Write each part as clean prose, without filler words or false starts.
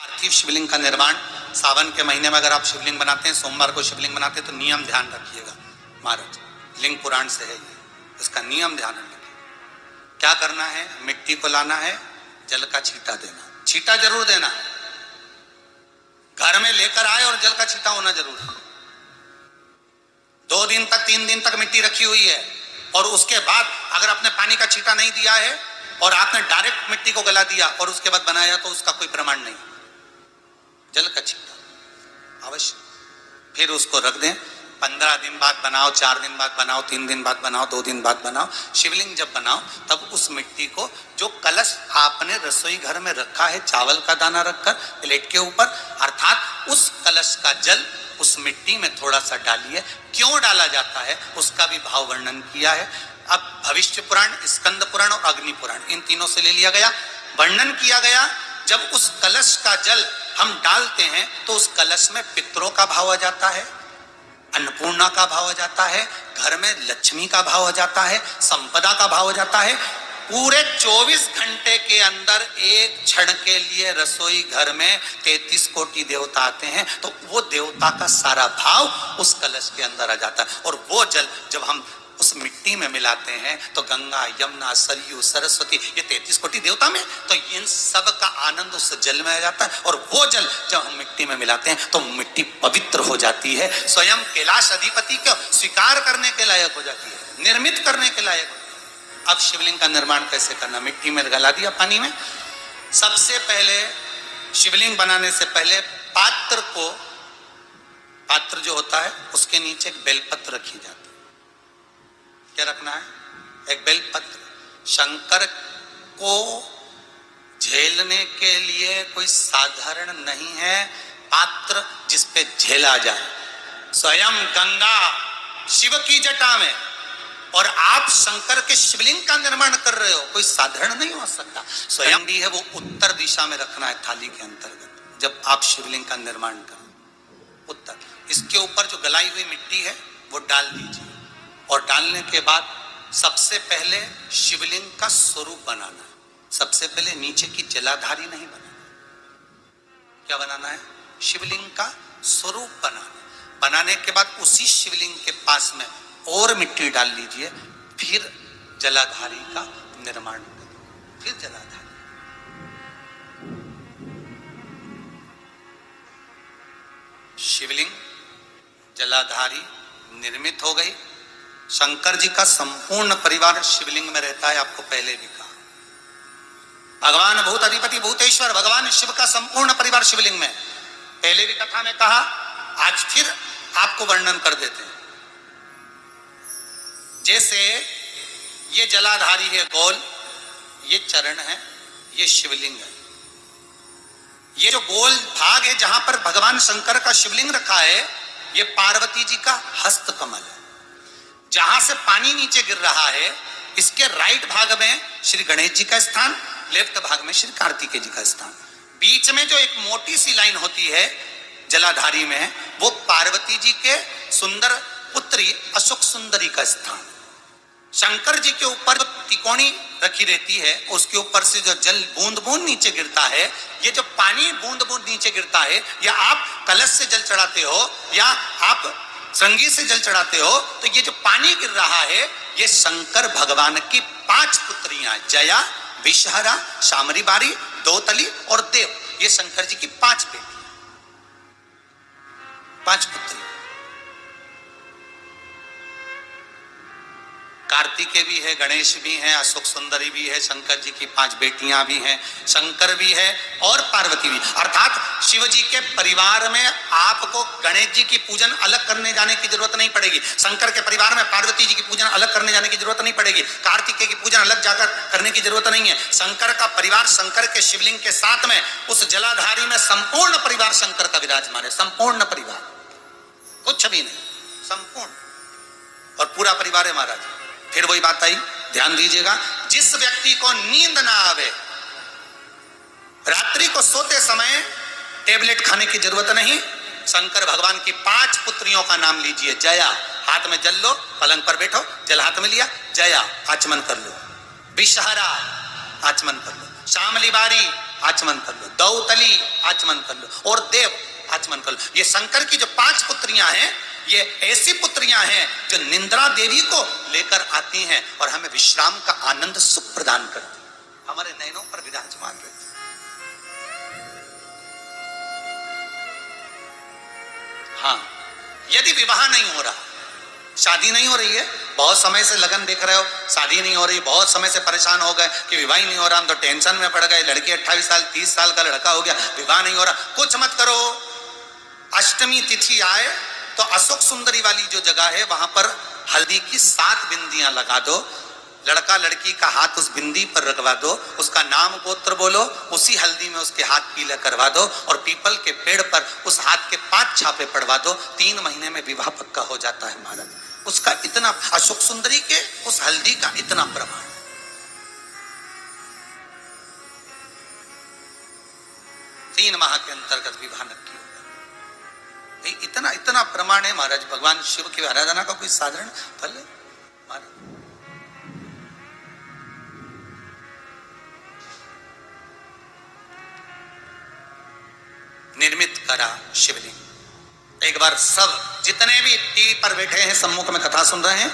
पार्थिव शिवलिंग का निर्माण सावन के महीने में अगर आप शिवलिंग बनाते हैं, सोमवार को शिवलिंग बनाते हैं, तो नियम ध्यान रखिएगा महाराज, लिंग पुराण से है ये, इसका नियम ध्यान रखिए। क्या करना है? मिट्टी को लाना है, जल का छींटा देना, छींटा जरूर देना, घर में लेकर आए और जल का छींटा होना जरूर है। 2 दिन तक 3 दिन तक मिट्टी रखी हुई है और उसके बाद अगर आपने पानी का छींटा नहीं दिया है और आपने डायरेक्ट मिट्टी को गला दिया और उसके बाद बनाया, तो उसका कोई प्रमाण नहीं। जल का छींटा अवश्य, फिर उसको रख दें। 15 दिन बाद बनाओ, 4 दिन बाद बनाओ, 3 दिन बाद बनाओ, 2 दिन बाद बनाओ। शिवलिंग जब बनाओ तब उस मिट्टी को, जो कलश आपने रसोई घर में रखा है चावल का दाना रखकर प्लेट के ऊपर, अर्थात उस कलश का जल उस मिट्टी में थोड़ा सा डालिए। क्यों डाला जाता है उसका भी भाव वर्णन किया है। अब भविष्य पुराण, स्कंद पुराण और अग्नि पुराण, इन तीनों से ले लिया गया। वर्णन किया गया, जब उस कलश का जल हम डालते हैं तो उस कलश में पितरों का भाव आ जाता है, अन्नपूर्णा का भाव आ जाता है, घर में लक्ष्मी का भाव आ जाता है, संपदा का भाव आ जाता है। पूरे 24 घंटे के अंदर एक क्षण के लिए रसोई घर में 33 कोटि देवता आते हैं, तो वो देवता का सारा भाव उस कलश के अंदर आ जाता है। और वो जल जब हम उस मिट्टी में मिलाते हैं तो गंगा, यमुना, सरयू, सरस्वती, ये 33 कोटि देवता में, तो इन सब का आनंद उस जल में आ जाता है। और वो जल जब हम मिट्टी में मिलाते हैं तो मिट्टी पवित्र हो जाती है, स्वयं कैलाश अधिपति को स्वीकार करने के लायक हो जाती है, निर्मित करने के लायक हो। अब शिवलिंग का निर्माण कैसे करना? मिट्टी में गला दिया पानी में। सबसे पहले शिवलिंग बनाने से पहले पात्र जो होता है उसके नीचे एक बेलपत्र रखी जाती है। क्या रखना है? एक बेलपत्र। शंकर को झेलने के लिए कोई साधारण नहीं है पात्र जिसपे झेला जाए। स्वयं गंगा शिव की जटा में, और आप शंकर के शिवलिंग का निर्माण कर रहे हो, कोई साधारण नहीं हो सकता। स्वयं भी है वो उत्तर दिशा में रखना है थाली के अंतर्गत जब आप शिवलिंग का निर्माण करें, उत्तर। इसके ऊपर जो गलाई हुई मिट्टी है वो डाल दीजिए, और डालने के बाद सबसे पहले शिवलिंग का स्वरूप बनाना है। सबसे पहले नीचे की जलाधारी नहीं बनाना। क्या बनाना है? शिवलिंग का स्वरूप बनाना। बनाने के बाद उसी शिवलिंग के पास में और मिट्टी डाल लीजिए, फिर जलाधारी का निर्माण करें। फिर जलाधारी, शिवलिंग, जलाधारी निर्मित हो गई। शंकर जी का संपूर्ण परिवार शिवलिंग में रहता है, आपको पहले भी कहा। भगवान भूत अधिपति भूतेश्वर भगवान शिव का संपूर्ण परिवार शिवलिंग में, पहले भी कथा में कहा, आज फिर आपको वर्णन कर देते हैं। जैसे ये जलाधारी है गोल, ये चरण है, ये शिवलिंग है। ये जो गोल भाग है जहां पर भगवान शंकर का शिवलिंग रखा है, ये पार्वती जी का हस्त कमल है। जहां से पानी नीचे गिर रहा है, इसके राइट भाग में श्री गणेश जी का स्थान, लेफ्ट भाग में श्री कार्तिकेय जी का स्थान। बीच में जो एक मोटी सी लाइन होती है जलाधारी में, वो पार्वती जी के सुंदर पुत्री अशोक सुंदरी का स्थान। शंकर जी के ऊपर जो तिकोनी रखी रहती है, उसके ऊपर से जो जल बूंद बूंद नीचे गिरता है, ये जो पानी बूंद बूंद नीचे गिरता है, या आप कलश से जल चढ़ाते हो या आप श्रृंगी से जल चढ़ाते हो, तो ये जो पानी गिर रहा है, ये शंकर भगवान की 5 पुत्रियां, जया, विषहरा, शामरी बारी, दोतली और देव, ये शंकर जी की 5 बेटी, 5 पुत्री। कार्तिकेय भी है, गणेश भी है, अशोक सुंदरी भी है, शंकर जी की 5 बेटियां भी हैं, शंकर भी है और पार्वती भी। अर्थात शिव जी के परिवार में आपको गणेश जी की पूजन अलग करने जाने की जरूरत नहीं पड़ेगी, शंकर के परिवार में पार्वती जी की पूजन अलग करने जाने की जरूरत नहीं पड़ेगी, कार्तिकेय की पूजन अलग जाकर करने की जरूरत नहीं है। शंकर का परिवार शंकर के शिवलिंग के साथ में उस जलाधारी में संपूर्ण परिवार शंकर का विराजमान है, संपूर्ण परिवार, कुछ भी नहीं, संपूर्ण, और पूरा परिवार है महाराज। फिर वही बात आई, ध्यान दीजिएगा, जिस व्यक्ति को नींद ना आवे, रात्रि को सोते समय टेबलेट खाने की जरूरत नहीं, शंकर भगवान की 5 पुत्रियों का नाम लीजिए। जया, हाथ में जल लो, पलंग पर बैठो, जल हाथ में लिया, जया आचमन कर लो। विषहरा आचमन कर लो। शामली बारी आचमन कर लो, दौतली आचमन कर लो, और देव आचमन कर लो। ये शंकर की जो 5 पुत्रियां हैं, ये ऐसी पुत्रियां हैं जो निंद्रा देवी को लेकर आती हैं और हमें विश्राम का आनंद सुख प्रदान करती हैं, हमारे नयनों पर विराजमान रहती। हाँ, यदि विवाह नहीं हो रहा, शादी नहीं हो रही है, बहुत समय से लगन देख रहे हो, शादी नहीं हो रही, बहुत समय से परेशान हो गए कि विवाह ही नहीं हो रहा, हम तो टेंशन में पड़ गए, लड़की 28 साल 30 साल का लड़का हो गया, विवाह नहीं हो रहा, कुछ मत करो। अष्टमी तिथि आए तो अशोक सुंदरी वाली जो जगह है वहां पर हल्दी की 7 बिंदियां लगा दो, लड़का लड़की का हाथ उस बिंदी पर रखवा दो, उसका नाम गोत्र बोलो, उसी हल्दी में उसके हाथ पीला करवा दो और पीपल के पेड़ पर उस हाथ के 5 छापे पड़वा दो, 3 महीने में विवाह पक्का हो जाता है महाराज। उसका इतना, अशोक सुंदरी के उस हल्दी का इतना प्रमाण। 3 माह के अंतर्गत विवाह नक्की होगा, इतना इतना प्रमाण है महाराज। भगवान शिव की आराधना का कोई साधारण फल है महाराज। निर्मित करा शिवलिंग। एक बार सब जितने भी टीवी पर बैठे हैं, सम्मुख में कथा सुन रहे हैं,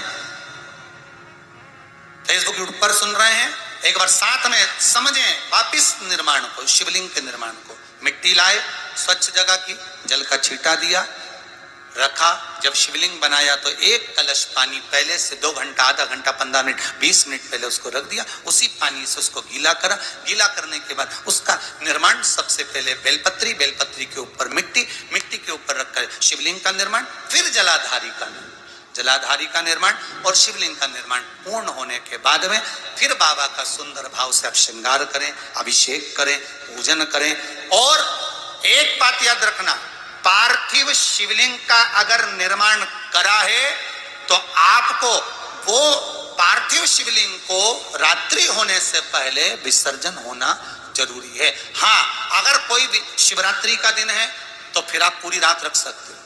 फेसबुक यूट्यूब पर सुन रहे हैं, एक बार साथ में समझें वापिस निर्माण को, शिवलिंग के निर्माण को। मिट्टी लाए, स्वच्छ जगह की, जल का छींटा दिया, रखा। जब शिवलिंग बनाया तो 1 कलश पानी पहले से 2 घंटा, आधा घंटा, 15 मिनट, 20 मिनट पहले उसको रख दिया, उसी पानी से उसको गीला करा। गीला करने के बाद उसका निर्माण सबसे पहले बेलपत्री, बेलपत्री के ऊपर मिट्टी, मिट्टी के ऊपर रखकर शिवलिंग का निर्माण, फिर जलाधारी का निर्माण, जलाधारी का निर्माण और शिवलिंग का निर्माण पूर्ण होने के बाद में फिर बाबा का सुंदर भाव से आप श्रृंगार करें, अभिषेक करें, पूजन करें। और एक बात याद रखना, पार्थिव शिवलिंग का अगर निर्माण करा है तो आपको वो पार्थिव शिवलिंग को रात्रि होने से पहले विसर्जन होना जरूरी है। हाँ, अगर कोई भी शिवरात्रि का दिन है तो फिर आप पूरी रात रख सकते हो,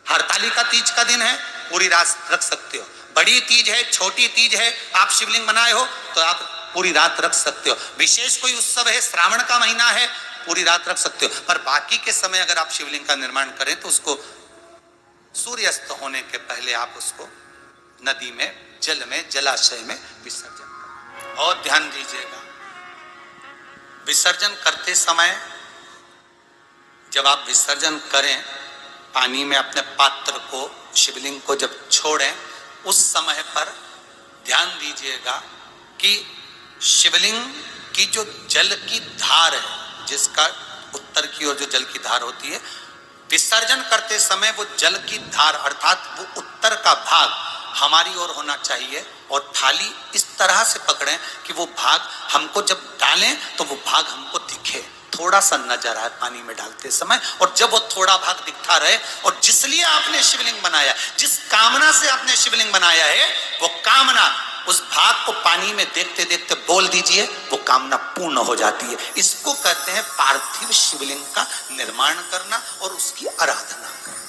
हरतालिका तीज का दिन है पूरी रात रख सकते हो, बड़ी तीज है, छोटी तीज है, आप शिवलिंग बनाए हो तो आप पूरी रात रख सकते हो, विशेष कोई उत्सव है, श्रावण का महीना है, पूरी रात रख सकते हो। पर बाकी के समय अगर आप शिवलिंग का निर्माण करें तो उसको सूर्यास्त होने के पहले आप उसको नदी में, जल में, जलाशय में विसर्जन करें। बहुत ध्यान दीजिएगा, विसर्जन करते समय जब आप विसर्जन करें, पानी में अपने पात्र को, शिवलिंग को जब छोड़ें, उस समय पर ध्यान दीजिएगा कि शिवलिंग की जो जल की धार है, जिसका उत्तर की ओर जो जल की धार होती है, विसर्जन करते समय वो जल की धार अर्थात वो उत्तर का भाग हमारी ओर होना चाहिए और थाली इस तरह से पकड़ें कि वो भाग हमको जब डालें तो वो भाग हमको दिखे, थोड़ा सा नजर आए पानी में डालते समय। और जब वो थोड़ा भाग दिखता रहे, और जिसलिए आपने शिवलिंग बनाया, जिस कामना से आपने शिवलिंग बनाया है, वो कामना उस भाग को पानी में देखते देखते बोल दीजिए, वो कामना पूर्ण हो जाती है। इसको कहते हैं पार्थिव शिवलिंग का निर्माण करना और उसकी आराधना करना।